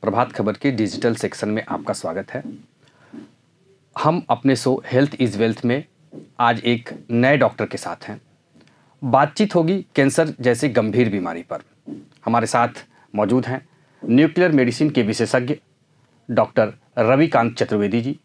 प्रभात खबर के digital section में आपका स्वागत है। हम अपने शो हेल्थ इज़ वेल्थ में आज एक नए डॉक्टर के साथ हैं। बातचीत होगी कैंसर जैसी गंभीर बीमारी पर। हमारे साथ मौजूद हैं न्यूक्लियर मेडिसिन के विशेषज्ञ डॉक्टर रविकांत चतुर्वेदी जी।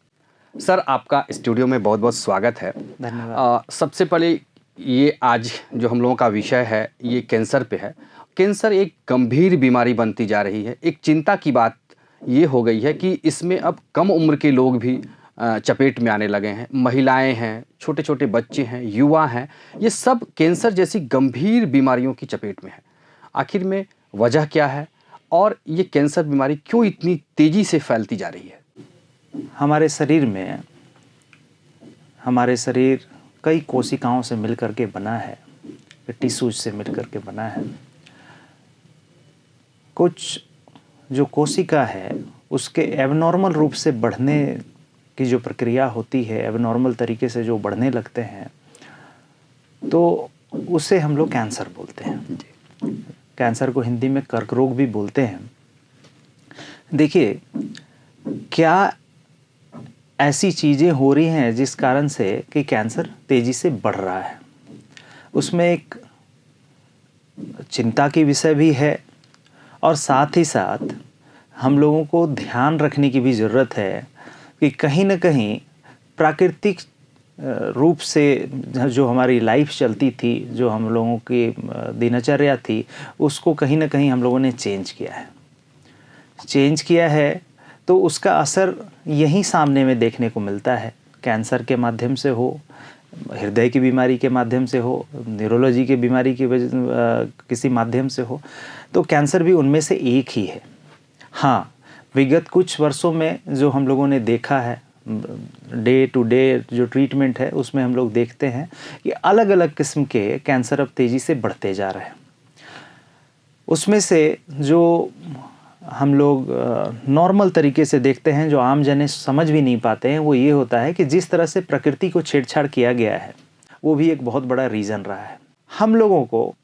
सर, आपका स्टूडियो में बहुत बहुत स्वागत है। धन्यवाद। सबसे पहले ये आज जो हम लोगों का विषय है ये कैंसर पे है। कैंसर एक गंभीर बीमारी बनती जा रही है। एक चिंता की बात ये हो गई है कि इसमें अब कम उम्र के लोग भी चपेट में आने लगे हैं। महिलाएं हैं, छोटे छोटे बच्चे हैं, युवा हैं, ये सब कैंसर जैसी गंभीर बीमारियों की चपेट में है। आखिर में वजह क्या है और ये कैंसर बीमारी क्यों इतनी तेज़ी से फैलती जा रही है? हमारे शरीर कई कोशिकाओं से मिलकर के बना है, टिश्यूज से मिलकर के बना है। कुछ जो कोशिका है उसके एबनॉर्मल रूप से बढ़ने की जो प्रक्रिया होती है, एबनॉर्मल तरीके से जो बढ़ने लगते हैं, तो उसे हम लोग कैंसर बोलते हैं। कैंसर को हिंदी में कर्क रोग भी बोलते हैं। देखिए, क्या ऐसी चीज़ें हो रही हैं जिस कारण से कि कैंसर तेज़ी से बढ़ रहा है, उसमें एक चिंता की विषय भी है और साथ ही साथ हम लोगों को ध्यान रखने की भी ज़रूरत है कि कहीं न कहीं प्राकृतिक रूप से जो हमारी लाइफ चलती थी, जो हम लोगों की दिनचर्या थी, उसको कहीं न कहीं हम लोगों ने चेंज किया है तो उसका असर यहीं सामने में देखने को मिलता है। कैंसर के माध्यम से हो, हृदय की बीमारी के माध्यम से हो, न्यूरोलॉजी की बीमारी की किसी माध्यम से हो, तो कैंसर भी उनमें से एक ही है। हाँ, विगत कुछ वर्षों में जो हम लोगों ने देखा है, डे टू डे जो ट्रीटमेंट है उसमें हम लोग देखते हैं कि अलग अलग किस्म के कैंसर अब तेज़ी से बढ़ते जा रहे हैं। उसमें से जो हम लोग नॉर्मल तरीके से देखते हैं, जो आम जने समझ भी नहीं पाते हैं, वो ये होता है कि जिस तरह से प्रकृति को छेड़छाड़ किया गया है वो भी एक बहुत बड़ा रीज़न रहा है। हम लोगों को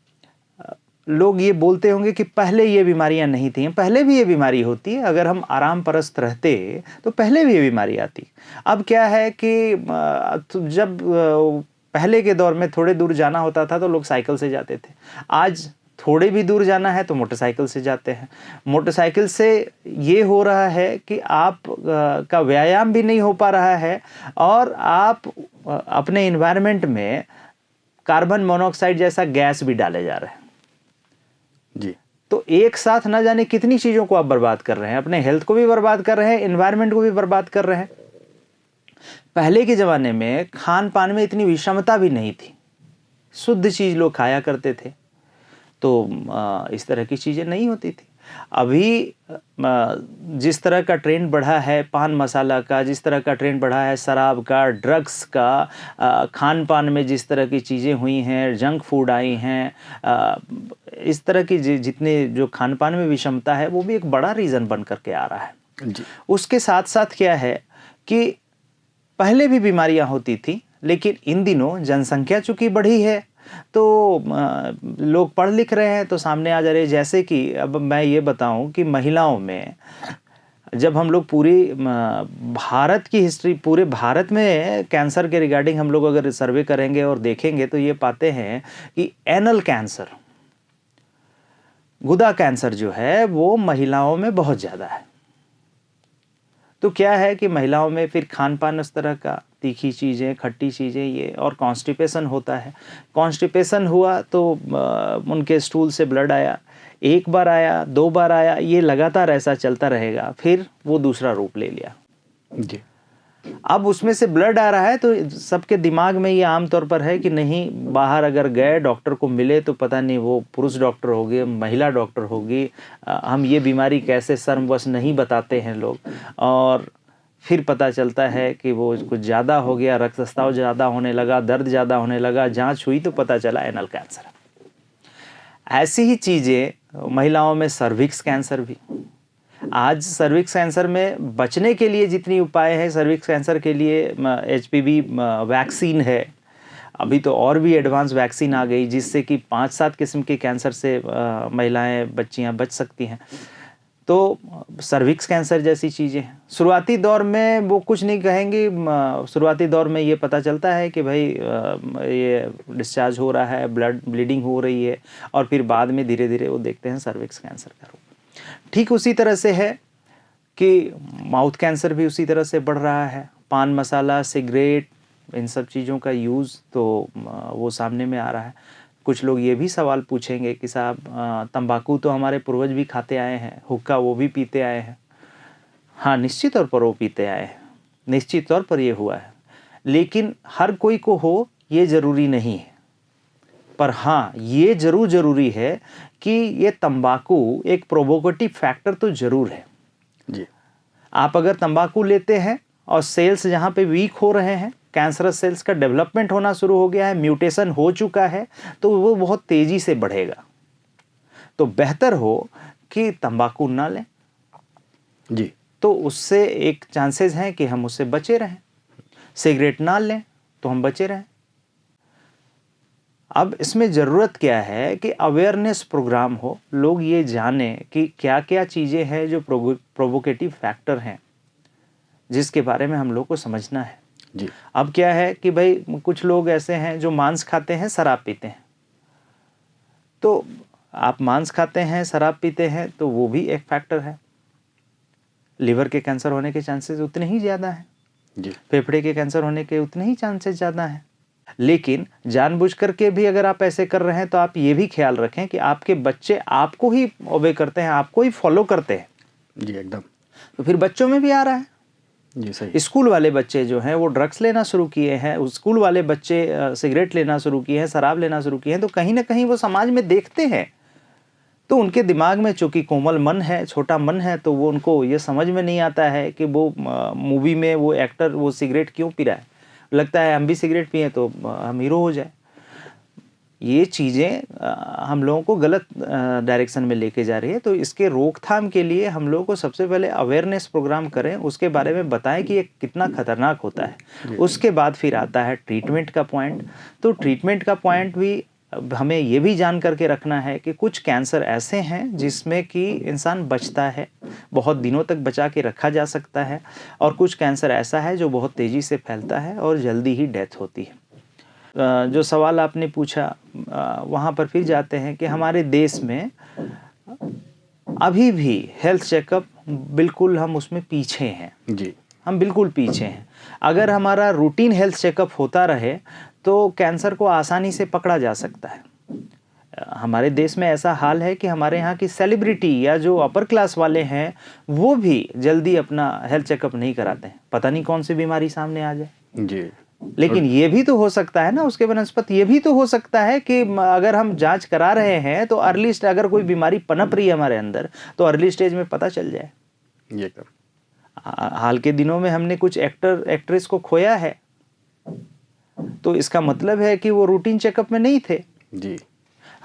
लोग ये बोलते होंगे कि पहले ये बीमारियां नहीं थी। पहले भी ये बीमारी होती है, अगर हम आराम परस्त रहते तो पहले भी ये बीमारी आती। अब क्या है कि जब पहले के दौर में थोड़े दूर जाना होता था तो लोग साइकिल से जाते थे। आज थोड़े भी दूर जाना है तो मोटरसाइकिल से जाते हैं। मोटरसाइकिल से ये हो रहा है कि आप का व्यायाम भी नहीं हो पा रहा है और आप अपने एनवायरनमेंट में कार्बन मोनोऑक्साइड जैसा गैस भी डाले जा रहे हैं जी। तो एक साथ ना जाने कितनी चीज़ों को आप बर्बाद कर रहे हैं। अपने हेल्थ को भी बर्बाद कर रहे हैं, एनवायरनमेंट को भी बर्बाद कर रहे हैं। पहले के ज़माने में खान पान में इतनी विषमता भी नहीं थी, शुद्ध चीज़ लोग खाया करते थे, तो इस तरह की चीज़ें नहीं होती थी। अभी जिस तरह का ट्रेंड बढ़ा है पान मसाला का, जिस तरह का ट्रेंड बढ़ा है शराब का, ड्रग्स का, खान पान में जिस तरह की चीज़ें हुई हैं, जंक फूड आई हैं, इस तरह की जितने जो खान पान में विषमता है वो भी एक बड़ा रीज़न बन करके आ रहा है जी। उसके साथ साथ क्या है कि पहले भी बीमारियां होती थी, लेकिन इन दिनों जनसंख्या चूँकि बढ़ी है तो लोग पढ़ लिख रहे हैं तो सामने आ जा रहे हैं। जैसे कि अब मैं ये बताऊं कि महिलाओं में जब हम लोग पूरी भारत की हिस्ट्री, पूरे भारत में कैंसर के रिगार्डिंग हम लोग अगर सर्वे करेंगे और देखेंगे तो ये पाते हैं कि एनल कैंसर, गुदा कैंसर जो है वो महिलाओं में बहुत ज़्यादा है। तो क्या है कि महिलाओं में फिर खान पान उस तरह का, तीखी चीज़ें, खट्टी चीज़ें, ये और कॉन्स्टिपेशन होता है। कॉन्स्टिपेशन हुआ तो उनके स्टूल से ब्लड आया, एक बार आया, 2 बार आया, ये लगातार ऐसा चलता रहेगा, फिर वो दूसरा रूप ले लिया जी। अब उसमें से ब्लड आ रहा है तो सबके दिमाग में ये आमतौर पर है कि नहीं, बाहर अगर गए डॉक्टर को मिले तो पता नहीं वो पुरुष डॉक्टर होगी, महिला डॉक्टर होगी, हम ये बीमारी कैसे शर्मवश नहीं बताते हैं लोग, और फिर पता चलता है कि वो कुछ ज़्यादा हो गया, रक्तस्राव ज़्यादा होने लगा, दर्द ज़्यादा होने लगा, जांच हुई तो पता चला एनल कैंसर। ऐसी ही चीज़ें महिलाओं में सर्विक्स कैंसर भी। आज सर्विक्स कैंसर में बचने के लिए जितनी उपाय हैं, सर्विक्स कैंसर के लिए HPV वैक्सीन है, अभी तो और भी एडवांस वैक्सीन आ गई जिससे कि 5-7 किस्म के कैंसर से महिलाएं, बच्चियां बच सकती हैं। तो सर्विक्स कैंसर जैसी चीज़ें हैं। शुरुआती दौर में वो कुछ नहीं कहेंगे, शुरुआती दौर में ये पता चलता है कि भाई ये डिस्चार्ज हो रहा है, ब्लीडिंग हो रही है, और फिर बाद में धीरे धीरे वो देखते हैं सर्विक्स कैंसर का रूप। ठीक उसी तरह से है कि माउथ कैंसर भी उसी तरह से बढ़ रहा है। पान मसाला, सिगरेट, इन सब चीज़ों का यूज़ तो वो सामने में आ रहा है। कुछ लोग ये भी सवाल पूछेंगे कि साहब तंबाकू तो हमारे पूर्वज भी खाते आए हैं, हुक्का वो भी पीते आए हैं। हाँ, निश्चित तौर पर वो पीते आए हैं, निश्चित तौर पर ये हुआ है, लेकिन हर कोई को हो ये ज़रूरी नहीं है। पर हाँ, ये ज़रूरी है कि ये तंबाकू एक प्रोवोकेटिव फैक्टर तो ज़रूर है जी। आप अगर तंबाकू लेते हैं और सेल्स जहाँ पे वीक हो रहे हैं, कैंसरस सेल्स का डेवलपमेंट होना शुरू हो गया है, म्यूटेशन हो चुका है, तो वो बहुत तेज़ी से बढ़ेगा। तो बेहतर हो कि तंबाकू ना लें। जी। तो उससे एक चांसेस हैं कि हम उससे बचे रहें। सिगरेट ना लें तो हम बचे रहें। अब इसमें ज़रूरत क्या है कि अवेयरनेस प्रोग्राम हो, लोग ये जानें कि क्या क्या चीज़ें हैं जो प्रोवोकेटिव फैक्टर हैं, जिसके बारे में हम लोग को समझना है। जी। अब क्या है कि भाई कुछ लोग ऐसे हैं जो मांस खाते हैं, शराब पीते हैं। तो आप मांस खाते हैं, शराब पीते हैं, तो वो भी एक फैक्टर है। लिवर के कैंसर होने के चांसेस उतने ही ज़्यादा हैं। जी। फेफड़े के कैंसर होने के उतने ही चांसेस ज़्यादा हैं। लेकिन जानबूझ करके भी अगर आप ऐसे कर रहे हैं तो आप ये भी ख्याल रखें कि आपके बच्चे आपको ही ओबे करते हैं, आपको ही फॉलो करते हैं। जी, एकदम। तो फिर बच्चों में भी आ रहा है। जी, सही। स्कूल वाले बच्चे जो हैं वो ड्रग्स लेना शुरू किए हैं, स्कूल वाले बच्चे सिगरेट लेना शुरू किए हैं, शराब लेना शुरू किए हैं, तो कहीं ना कहीं वो समाज में देखते हैं। तो उनके दिमाग में चूंकि कोमल मन है, छोटा मन है, तो वो उनको ये समझ में नहीं आता है कि वो मूवी में वो एक्टर वो सिगरेट क्यों पी रहा है। लगता है हम भी सिगरेट पिए तो हम हीरो हो जाए। ये चीज़ें हम लोगों को गलत डायरेक्शन में लेके जा रही है। तो इसके रोकथाम के लिए हम लोगों को सबसे पहले अवेयरनेस प्रोग्राम करें, उसके बारे में बताएं कि ये कितना खतरनाक होता है। उसके बाद फिर आता है ट्रीटमेंट का पॉइंट। तो ट्रीटमेंट का पॉइंट भी हमें ये भी जान करके रखना है कि कुछ कैंसर ऐसे हैं जिसमें कि इंसान बचता है, बहुत दिनों तक बचा के रखा जा सकता है, और कुछ कैंसर ऐसा है जो बहुत तेज़ी से फैलता है और जल्दी ही डेथ होती है। जो सवाल आपने पूछा वहाँ पर फिर जाते हैं कि हमारे देश में अभी भी हेल्थ चेकअप बिल्कुल हम उसमें पीछे हैं। जी। हम बिल्कुल पीछे हैं। अगर हमारा रूटीन हेल्थ चेकअप होता रहे तो कैंसर को आसानी से पकड़ा जा सकता है। हमारे देश में ऐसा हाल है कि हमारे यहाँ की सेलिब्रिटी या जो अपर क्लास वाले हैं वो भी जल्दी अपना हेल्थ चेकअप नहीं कराते हैं, पता नहीं कौन सी बीमारी सामने आ जाए। जी। लेकिन ये भी तो हो सकता है ना, उसके बनस्पत ये भी तो हो सकता है कि अगर हम जांच करा रहे हैं तो अर्ली स्टेज, अगर कोई बीमारी पनप रही है हमारे अंदर तो अर्ली स्टेज में पता चल जाए। ये कर। हाल के दिनों में हमने कुछ एक्टर एक्ट्रेस को खोया है, तो इसका मतलब है कि वो रूटीन चेकअप में नहीं थे। जी।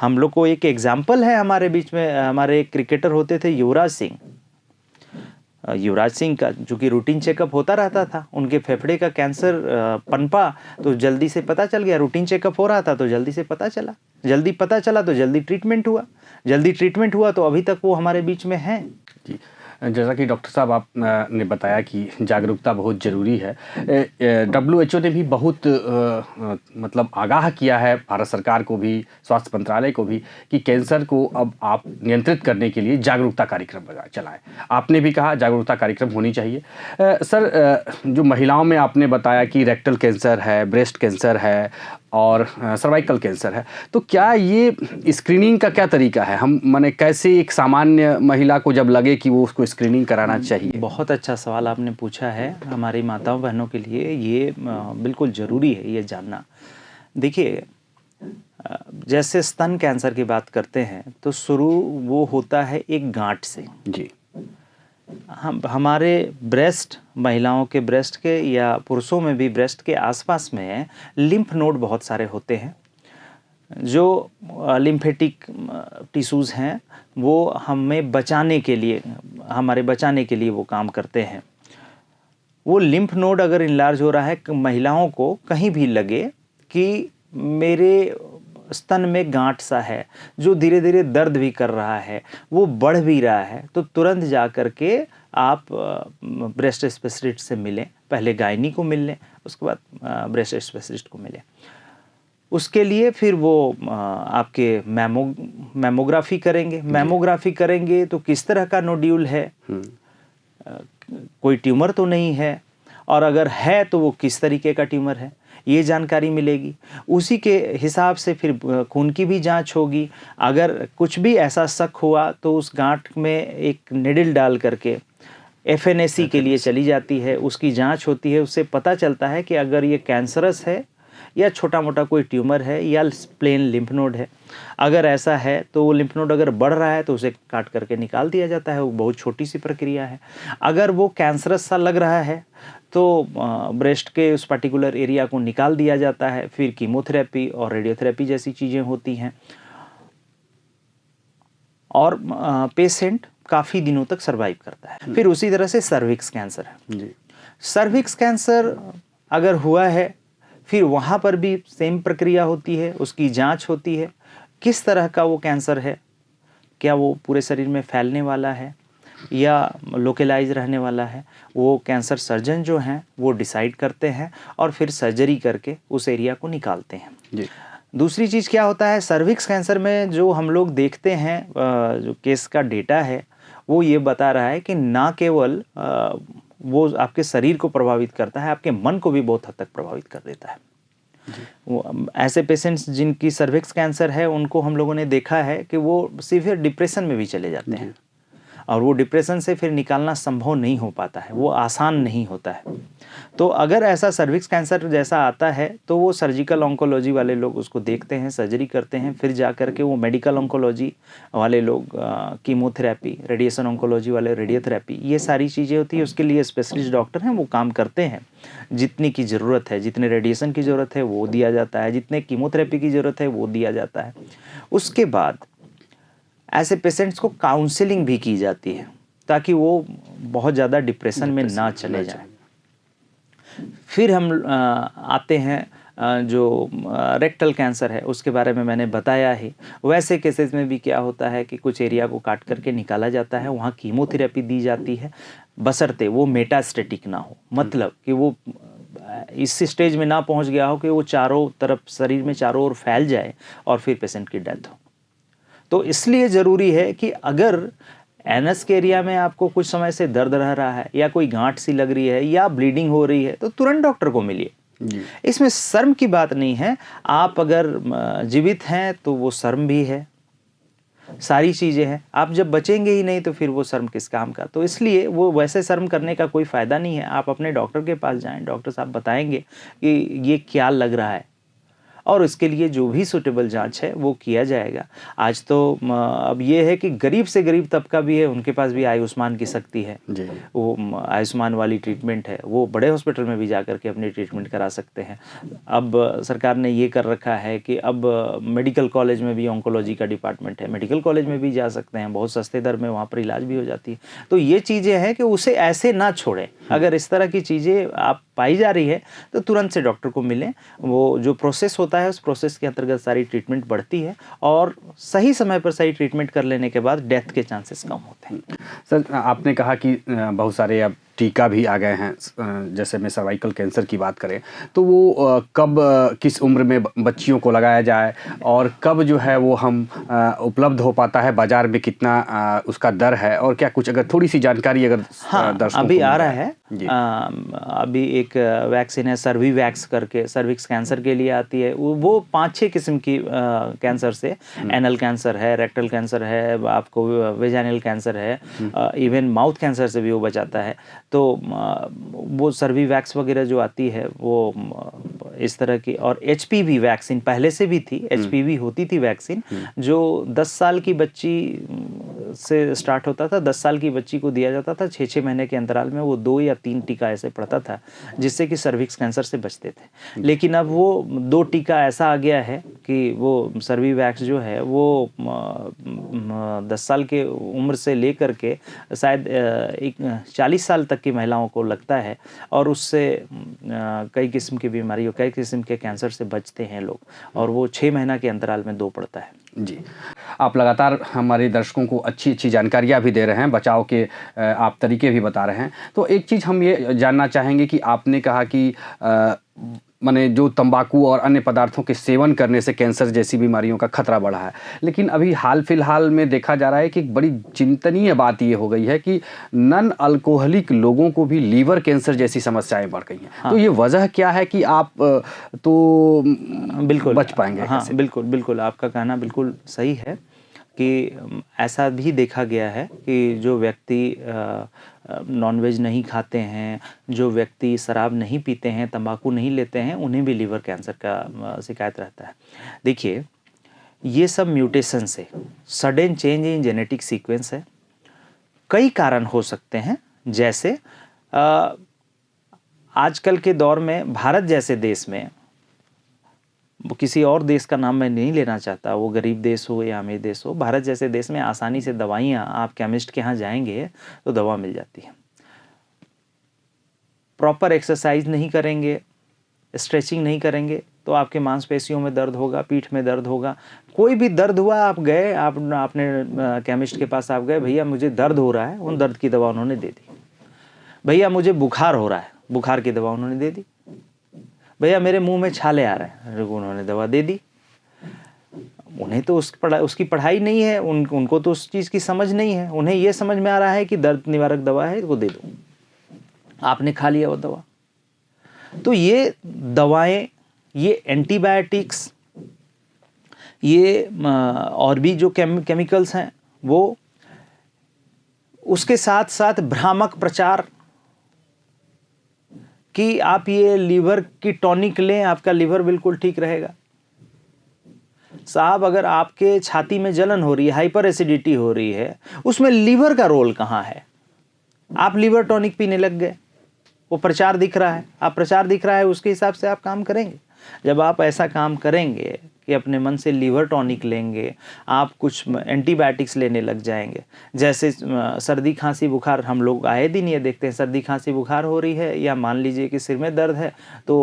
हम लोग को एक एग्जाम्पल है हमारे बीच में, हमारे एक क्रिकेटर होते थे युवराज सिंह। युवराज सिंह का चूँकि रूटीन चेकअप होता रहता था, उनके फेफड़े का कैंसर पनपा तो जल्दी से पता चल गया। रूटीन चेकअप हो रहा था तो जल्दी से पता चला, जल्दी पता चला तो जल्दी ट्रीटमेंट हुआ, जल्दी ट्रीटमेंट हुआ तो अभी तक वो हमारे बीच में हैं। जी, जैसा कि डॉक्टर साहब आप ने बताया कि जागरूकता बहुत ज़रूरी है। WHO ने भी बहुत मतलब आगाह किया है भारत सरकार को भी, स्वास्थ्य मंत्रालय को भी, कि कैंसर को अब आप नियंत्रित करने के लिए जागरूकता कार्यक्रम चलाएं। आपने भी कहा जागरूकता कार्यक्रम होनी चाहिए। सर, जो महिलाओं में आपने बताया कि रेक्टल कैंसर है, ब्रेस्ट कैंसर है और सर्वाइकल कैंसर है, तो क्या ये स्क्रीनिंग का क्या तरीका है? हम माने कैसे एक सामान्य महिला को जब लगे कि वो उसको स्क्रीनिंग कराना चाहिए? बहुत अच्छा सवाल आपने पूछा है। हमारी माताओं बहनों के लिए ये बिल्कुल ज़रूरी है ये जानना। देखिए, जैसे स्तन कैंसर की बात करते हैं तो शुरू वो होता है एक गांठ से। जी। हमारे ब्रेस्ट, महिलाओं के ब्रेस्ट के या पुरुषों में भी ब्रेस्ट के आसपास में लिम्फ नोड बहुत सारे होते हैं। जो लिम्फेटिक टिश्यूज़ हैं वो हमें बचाने के लिए, हमारे बचाने के लिए वो काम करते हैं। वो लिम्फ नोड अगर इनलार्ज हो रहा है, महिलाओं को कहीं भी लगे कि मेरे स्तन में गांठ सा है जो धीरे धीरे दर्द भी कर रहा है, वो बढ़ भी रहा है, तो तुरंत जा कर के आप ब्रेस्ट स्पेशलिस्ट से मिलें। पहले गायनी को मिल लें, उसके बाद ब्रेस्ट स्पेशलिस्ट को मिलें। उसके लिए फिर वो आपके मैमोग्राफी करेंगे। मैमोग्राफी करेंगे तो किस तरह का नोड्यूल है, कोई ट्यूमर तो नहीं है, और अगर है तो वो किस तरीके का ट्यूमर है, ये जानकारी मिलेगी। उसी के हिसाब से फिर खून की भी जांच होगी। अगर कुछ भी ऐसा शक हुआ तो उस गांठ में एक निडल डाल करके FNAC के लिए चली जाती है, उसकी जांच होती है। उससे पता चलता है कि अगर ये कैंसरस है या छोटा मोटा कोई ट्यूमर है या प्लेन लिम्फ नोड है। अगर ऐसा है तो वो लिम्फ नोड अगर बढ़ रहा है तो उसे काट करके निकाल दिया जाता है, वो बहुत छोटी सी प्रक्रिया है। अगर वो कैंसरस सा लग रहा है तो ब्रेस्ट के उस पर्टिकुलर एरिया को निकाल दिया जाता है। फिर कीमोथेरेपी और रेडियोथेरेपी जैसी चीज़ें होती हैं, और पेशेंट काफ़ी दिनों तक सर्वाइव करता है। फिर उसी तरह से सर्विक्स कैंसर है जी। सर्विक्स कैंसर अगर हुआ है, फिर वहाँ पर भी सेम प्रक्रिया होती है, उसकी जांच होती है। किस तरह का वो कैंसर है, क्या वो पूरे शरीर में फैलने वाला है या लोकलाइज रहने वाला है, वो कैंसर सर्जन जो हैं वो डिसाइड करते हैं और फिर सर्जरी करके उस एरिया को निकालते हैं जी। दूसरी चीज़ क्या होता है, सर्विक्स कैंसर में जो हम लोग देखते हैं, जो केस का डेटा है वो ये बता रहा है कि ना केवल वो आपके शरीर को प्रभावित करता है, आपके मन को भी बहुत हद तक प्रभावित कर देता है। वो ऐसे पेशेंट्स जिनकी सर्विक्स कैंसर है, उनको हम लोगों ने देखा है कि वो सीवियर डिप्रेशन में भी चले जाते हैं, और वो डिप्रेशन से फिर निकालना संभव नहीं हो पाता है, वो आसान नहीं होता है। तो अगर ऐसा सर्विक्स कैंसर जैसा आता है तो वो सर्जिकल ऑन्कोलॉजी वाले लोग उसको देखते हैं, सर्जरी करते हैं। फिर जा कर के वो मेडिकल ऑन्कोलॉजी वाले लोग कीमोथेरेपी, रेडिएशन ऑन्कोलॉजी वाले रेडियोथेरेपी, ये सारी चीज़ें होती है। उसके लिए स्पेशलिस्ट डॉक्टर हैं, वो काम करते हैं। जितनी की ज़रूरत है, जितने रेडिएशन की ज़रूरत है वो दिया जाता है, जितने कीमोथेरेपी की ज़रूरत है वो दिया जाता है। उसके बाद ऐसे पेशेंट्स को काउंसलिंग भी की जाती है ताकि वो बहुत ज़्यादा डिप्रेशन में ना चले जाएं। फिर हम आते हैं जो रेक्टल कैंसर है, उसके बारे में मैंने बताया ही। वैसे केसेस में भी क्या होता है कि कुछ एरिया को काट करके निकाला जाता है, वहाँ कीमोथेरेपी दी जाती है, बशर्ते वो मेटास्टेटिक ना हो, मतलब कि वो इस स्टेज में ना पहुँच गया हो कि वो चारों तरफ शरीर में चारों ओर फैल जाए और फिर पेशेंट की डेथ हो। तो इसलिए ज़रूरी है कि अगर एनस के एरिया में आपको कुछ समय से दर्द रह रहा है या कोई गांठ सी लग रही है या ब्लीडिंग हो रही है तो तुरंत डॉक्टर को मिलिए। इसमें शर्म की बात नहीं है। आप अगर जीवित हैं तो वो शर्म भी है, सारी चीज़ें हैं। आप जब बचेंगे ही नहीं तो फिर वो शर्म किस काम का। तो इसलिए वो वैसे शर्म करने का कोई फ़ायदा नहीं है। आप अपने डॉक्टर के पास जाएं, डॉक्टर साहब बताएंगे कि ये क्या लग रहा है और इसके लिए जो भी सूटेबल जांच है वो किया जाएगा। आज तो अब ये है कि गरीब से गरीब तबका भी है, उनके पास भी आयुष्मान की शक्ति है जी। वो आयुष्मान वाली ट्रीटमेंट है, वो बड़े हॉस्पिटल में भी जा कर के अपनी ट्रीटमेंट करा सकते हैं। अब सरकार ने ये कर रखा है कि अब मेडिकल कॉलेज में भी ऑन्कोलॉजी का डिपार्टमेंट है, मेडिकल कॉलेज में भी जा सकते हैं, बहुत सस्ते दर में वहाँ पर इलाज भी हो जाती है। तो ये चीज़ें हैं कि उसे ऐसे ना छोड़ें। अगर इस तरह की चीज़ें आप पाई जा रही है तो तुरंत से डॉक्टर को मिलें। वो जो प्रोसेस होता है उस प्रोसेस के अंतर्गत सारी ट्रीटमेंट बढ़ती है और सही समय पर सही ट्रीटमेंट कर लेने के बाद डेथ के चांसेस कम होते हैं। सर, आपने कहा कि बहुत सारे अब टीका भी आ गए हैं, जैसे में सर्वाइकल कैंसर की बात करें तो वो कब किस उम्र में बच्चियों को लगाया जाए और कब जो है वो हम उपलब्ध हो पाता है, बाज़ार में कितना उसका दर है, और क्या कुछ अगर थोड़ी सी जानकारी अगर दर्शकों अभी आ रहा है। अभी एक वैक्सीन है सर्विवैक्स करके, सर्विक्स कैंसर के लिए आती है। वो 5-6 किस्म की कैंसर से, एनल कैंसर है, रेक्टल कैंसर है, आपको वेजाइनल कैंसर है, इवन माउथ कैंसर से भी वो बचाता है। तो वो सर्विवैक्स वगैरह जो आती है वो इस तरह की, और HPV वैक्सीन पहले से भी थी, HPV होती थी वैक्सीन, जो 10 साल की बच्ची से स्टार्ट होता था, 10 साल की बच्ची को दिया जाता था, 6-6 महीने के अंतराल में वो 2 या 3 टीका ऐसे पड़ता था जिससे कि सर्विक्स कैंसर से बचते थे। लेकिन अब वो 2 टीका ऐसा आ गया है कि वो सर्विवैक्स जो है वो 10 साल के उम्र से लेकर के शायद 40 साल तक की महिलाओं को लगता है, और उससे कई किस्म की बीमारियों, कई किस्म के कैंसर से बचते हैं लोग, और वो 6 महीना के अंतराल में 2 पड़ता है। जी, आप लगातार हमारे दर्शकों को अच्छी अच्छी जानकारियाँ भी दे रहे हैं, बचाव के आप तरीके भी बता रहे हैं। तो एक चीज़ हम ये जानना चाहेंगे कि आपने कहा कि माने जो तंबाकू और अन्य पदार्थों के सेवन करने से कैंसर जैसी बीमारियों का खतरा बढ़ा है, लेकिन अभी हाल फिलहाल में देखा जा रहा है कि एक बड़ी चिंतनीय बात ये हो गई है कि नॉन अल्कोहलिक लोगों को भी लीवर कैंसर जैसी समस्याएं बढ़ गई हैं। हाँ। तो ये वजह क्या है कि आप तो बिल्कुल बच पाएंगे? हाँ, बिल्कुल बिल्कुल, आपका कहना बिल्कुल सही है कि ऐसा भी देखा गया है कि जो व्यक्ति नॉनवेज नहीं खाते हैं, जो व्यक्ति शराब नहीं पीते हैं, तंबाकू नहीं लेते हैं, उन्हें भी लीवर कैंसर का शिकायत रहता है। देखिए, ये सब म्यूटेशन से, sudden change in genetic sequence है। कई कारण हो सकते हैं, जैसे आजकल के दौर में भारत जैसे देश में, किसी और देश का नाम मैं नहीं लेना चाहता, वो गरीब देश हो या अमीर देश हो, भारत जैसे देश में आसानी से दवाइयाँ, आप केमिस्ट के यहाँ जाएंगे तो दवा मिल जाती है। प्रॉपर एक्सरसाइज नहीं करेंगे, स्ट्रेचिंग नहीं करेंगे तो आपके मांसपेशियों में दर्द होगा, पीठ में दर्द होगा। कोई भी दर्द हुआ, आप गए, आपने केमिस्ट के पास आप गए, भैया मुझे दर्द हो रहा है, उन दर्द की दवा उन्होंने दे दी। भैया मुझे बुखार हो रहा है, बुखार की दवा उन्होंने दे दी। भैया मेरे मुंह में छाले आ रहे हैं, उन्होंने दवा दे दी। उन्हें तो उसकी पढ़ाई नहीं है, उनको तो उस चीज़ की समझ नहीं है। उन्हें ये समझ में आ रहा है कि दर्द निवारक दवा है, वो दे दो। आपने खा लिया वो दवा। तो ये दवाएं, ये एंटीबायोटिक्स, ये और भी जो केमिकल्स हैं, वो उसके साथ साथ भ्रामक प्रचार कि आप ये लीवर की टॉनिक लें, आपका लीवर बिल्कुल ठीक रहेगा। साहब, अगर आपके छाती में जलन हो रही है, हाइपर एसिडिटी हो रही है, उसमें लीवर का रोल कहाँ है? आप लीवर टॉनिक पीने लग गए, वो प्रचार दिख रहा है, आप प्रचार दिख रहा है, उसके हिसाब से आप काम करेंगे। जब आप ऐसा काम करेंगे कि अपने मन से लीवर टॉनिक लेंगे, आप कुछ एंटीबायोटिक्स लेने लग जाएंगे, जैसे सर्दी खांसी बुखार, हम लोग आए दिन ये देखते हैं, सर्दी खांसी बुखार हो रही है या मान लीजिए कि सिर में दर्द है तो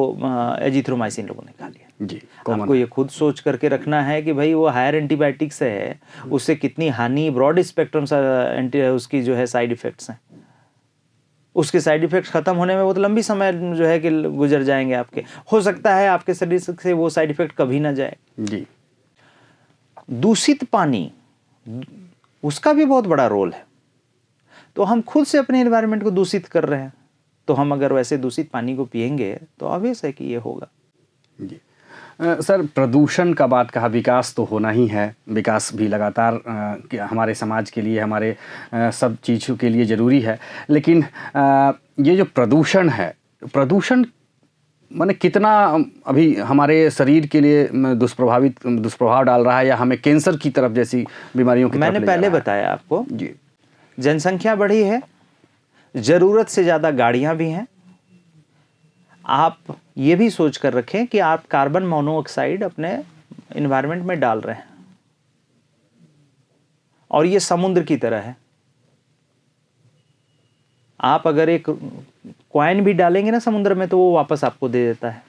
एजिथ्रोमाइसिन लोगों ने खा लिया। जी, आपको ये खुद सोच करके रखना है कि भाई वो हायर एंटीबायोटिक्स है, उससे कितनी हानि, ब्रॉड स्पेक्ट्रम उसकी जो है साइड इफेक्ट्स हैं। उसके साइड इफेक्ट्स खत्म होने में बहुत लंबी समय जो है कि गुजर जाएंगे आपके। हो सकता है आपके शरीर से वो साइड इफेक्ट कभी ना जाए। जी। दूषित पानी, उसका भी बहुत बड़ा रोल है। तो हम खुद से अपने एनवायरनमेंट को दूषित कर रहे हैं, तो हम अगर वैसे दूषित पानी को पिएंगे तो ऑब्वियस है कि ये होगा। जी सर, प्रदूषण का बात कहा, विकास तो होना ही है, विकास भी लगातार हमारे समाज के लिए, हमारे सब चीज़ों के लिए ज़रूरी है। लेकिन ये जो प्रदूषण है, प्रदूषण माने कितना अभी हमारे शरीर के लिए दुष्प्रभाव डाल रहा है, या हमें कैंसर की तरफ जैसी बीमारियों की तरफ ले जा रहा है? मैंने पहले बताया आपको जी, जनसंख्या बढ़ी है, ज़रूरत से ज़्यादा गाड़ियाँ भी हैं। आप ये भी सोच कर रखें कि आप कार्बन मोनोऑक्साइड अपने एनवायरनमेंट में डाल रहे हैं, और ये समुद्र की तरह है। आप अगर एक कॉइन भी डालेंगे ना समुद्र में तो वो वापस आपको दे देता है।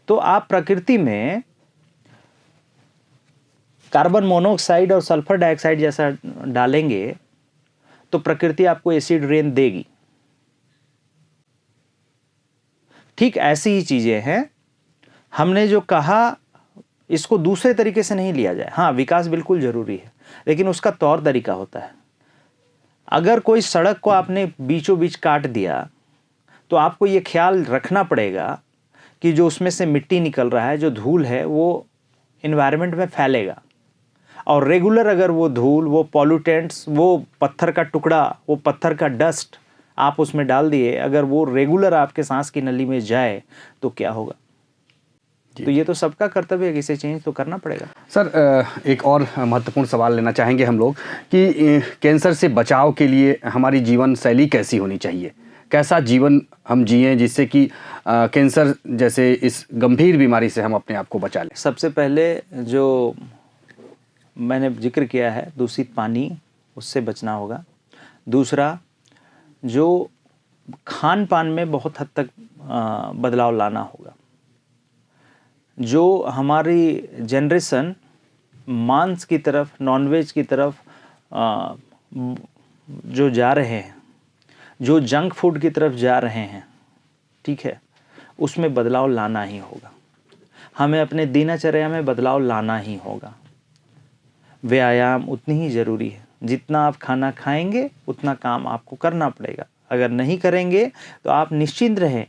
तो आप प्रकृति में कार्बन मोनोऑक्साइड और सल्फर डाइऑक्साइड जैसा डालेंगे तो प्रकृति आपको एसिड रेन देगी। ठीक ऐसी ही चीजें हैं। हमने जो कहा, इसको दूसरे तरीके से नहीं लिया जाए। हाँ, विकास बिल्कुल जरूरी है, लेकिन उसका तौर तरीका होता है। अगर कोई सड़क को आपने बीचों बीच काट दिया तो आपको ये ख्याल रखना पड़ेगा कि जो उसमें से मिट्टी निकल रहा है, जो धूल है, वो एनवायरनमेंट में फैलेगा। और रेगुलर अगर वो धूल, वो पॉल्यूटेंट्स, वो पत्थर का टुकड़ा, वो पत्थर का डस्ट आप उसमें डाल दिए, अगर वो रेगुलर आपके सांस की नली में जाए तो क्या होगा? तो ये तो सबका कर्तव्य है कि इसे चेंज तो करना पड़ेगा। सर एक और महत्वपूर्ण सवाल लेना चाहेंगे हम लोग कि कैंसर से बचाव के लिए हमारी जीवन शैली कैसी होनी चाहिए, कैसा जीवन हम जिएं जिससे कि कैंसर जैसे इस गंभीर बीमारी से हम अपने आप को बचा लें। सबसे पहले जो मैंने जिक्र किया है, दूषित पानी, उससे बचना होगा। दूसरा, जो खान पान में बहुत हद तक बदलाव लाना होगा। जो हमारी जनरेशन मांस की तरफ, नॉनवेज की तरफ जो जा रहे हैं, जो जंक फूड की तरफ जा रहे हैं, ठीक है, उसमें बदलाव लाना ही होगा। हमें अपने दिनचर्या में बदलाव लाना ही होगा। व्यायाम उतनी ही ज़रूरी है। जितना आप खाना खाएंगे उतना काम आपको करना पड़ेगा। अगर नहीं करेंगे तो आप निश्चिंत रहें,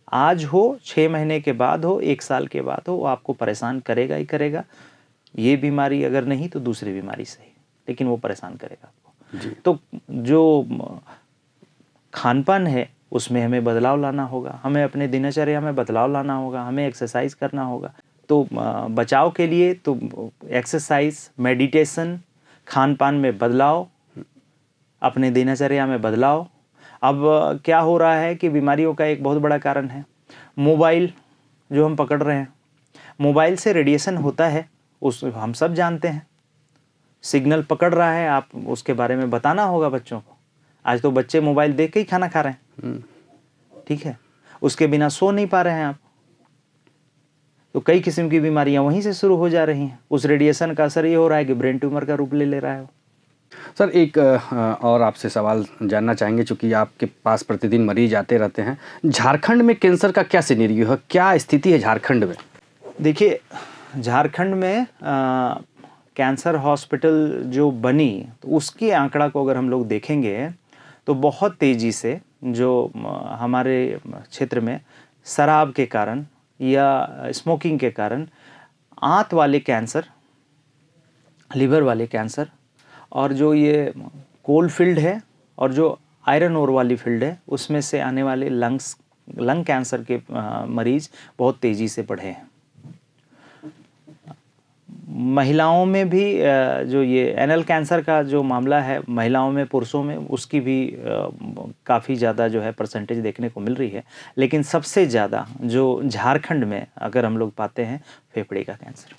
आज हो, 6 महीने के बाद हो, 1 साल के बाद हो, वो आपको परेशान करेगा ही करेगा। ये बीमारी अगर नहीं तो दूसरी बीमारी से ही, लेकिन वो परेशान करेगा आपको। तो जो खान पान है उसमें हमें बदलाव लाना होगा, हमें अपने दिनचर्या में बदलाव लाना होगा, हमें एक्सरसाइज करना होगा। तो बचाव के लिए तो एक्सरसाइज, मेडिटेशन, खान पान में बदलाव, अपने दिनचर्या में बदलाव। अब क्या हो रहा है कि बीमारियों का एक बहुत बड़ा कारण है मोबाइल जो हम पकड़ रहे हैं। मोबाइल से रेडिएशन होता है, उस हम सब जानते हैं। सिग्नल पकड़ रहा है, आप उसके बारे में बताना होगा बच्चों को। आज तो बच्चे मोबाइल देख के ही खाना खा रहे हैं, ठीक है, उसके बिना सो नहीं पा रहे हैं आप। तो कई किस्म की बीमारियां वहीं से शुरू हो जा रही हैं। उस रेडिएशन का असर ये हो रहा है कि ब्रेन ट्यूमर का रूप ले रहा है। सर एक और आपसे सवाल जानना चाहेंगे, चूँकि आपके पास प्रतिदिन मरीज आते रहते हैं। झारखंड में कैंसर का क्या सिनेरियो है, क्या स्थिति है झारखंड में? देखिए, झारखंड में कैंसर हॉस्पिटल जो बनी, तो उसकी आंकड़ा को अगर हम लोग देखेंगे तो बहुत तेज़ी से जो हमारे क्षेत्र में शराब के कारण या स्मोकिंग के कारण आंत वाले कैंसर, लिवर वाले कैंसर, और जो ये कोल फील्ड है और जो आयरन ओर वाली फील्ड है, उसमें से आने वाले लंग कैंसर के मरीज बहुत तेज़ी से बढ़े हैं। महिलाओं में भी जो ये एनल कैंसर का जो मामला है, महिलाओं में, पुरुषों में, उसकी भी काफ़ी ज़्यादा जो है परसेंटेज देखने को मिल रही है। लेकिन सबसे ज़्यादा जो झारखंड में अगर हम लोग पाते हैं, फेफड़े का कैंसर।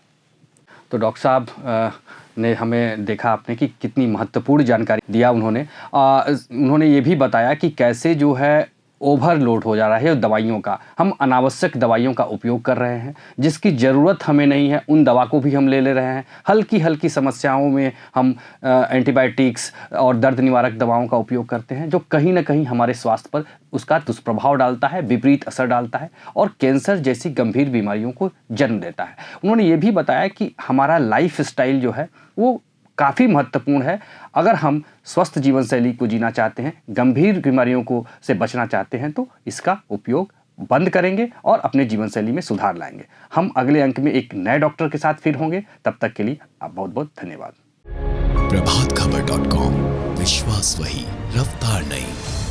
तो डॉक्टर साहब ने हमें देखा आपने कि कितनी महत्वपूर्ण जानकारी दिया उन्होंने ये भी बताया कि कैसे जो है ओवरलोड हो जा रहा है दवाइयों का, हम अनावश्यक दवाइयों का उपयोग कर रहे हैं, जिसकी ज़रूरत हमें नहीं है उन दवा को भी हम ले रहे हैं। हल्की समस्याओं में हम एंटीबायोटिक्स और दर्द निवारक दवाओं का उपयोग करते हैं, जो कहीं ना कहीं हमारे स्वास्थ्य पर उसका दुष्प्रभाव डालता है, विपरीत असर डालता है और कैंसर जैसी गंभीर बीमारियों को जन्म देता है। उन्होंने ये भी बताया कि हमारा लाइफ स्टाइल जो है वो काफ़ी महत्वपूर्ण है। अगर हम स्वस्थ जीवन शैली को जीना चाहते हैं, गंभीर बीमारियों को से बचना चाहते हैं, तो इसका उपयोग बंद करेंगे और अपने जीवन शैली में सुधार लाएंगे। हम अगले अंक में एक नए डॉक्टर के साथ फिर होंगे। तब तक के लिए आप बहुत बहुत धन्यवाद। प्रभातखबर.com, विश्वास वही, रफ्तार नहीं।